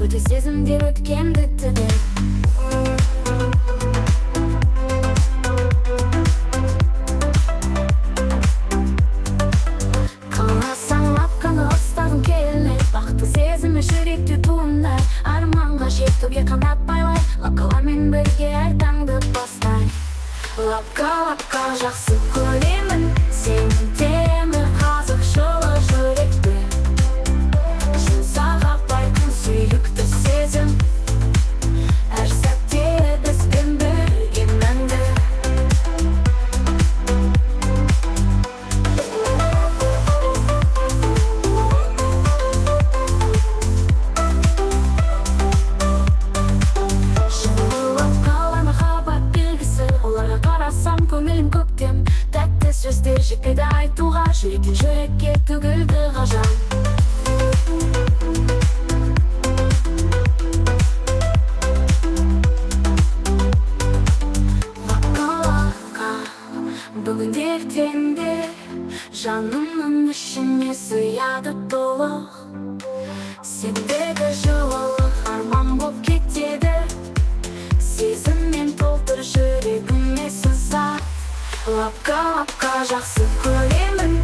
өте сезімдер өткенді түбі. Қаласаң лапқаны ұстағым келер, бақытты сезімі жүректе туындar. Арманға жетуге қанат байлай, лапкаламен бірге әр таңды бастай. Лапка жақсы көремін, сенің темір қазық жылы жүректі. Жұмсақ апайдың сүйікті сезім, әр сәтте бізбен бірге мәңгі. Көңілім көктем, тәтті сөздер жетпеді айтуға, жүректен жүрекке төгілді ғажап. Лапка, бүгін ертеңде жанымның ішіне сыяды толық. Сендегі жылылық арман боп кетеді, сезіммен толтыр жүрегіме сызат. Лапка жақсы көремін,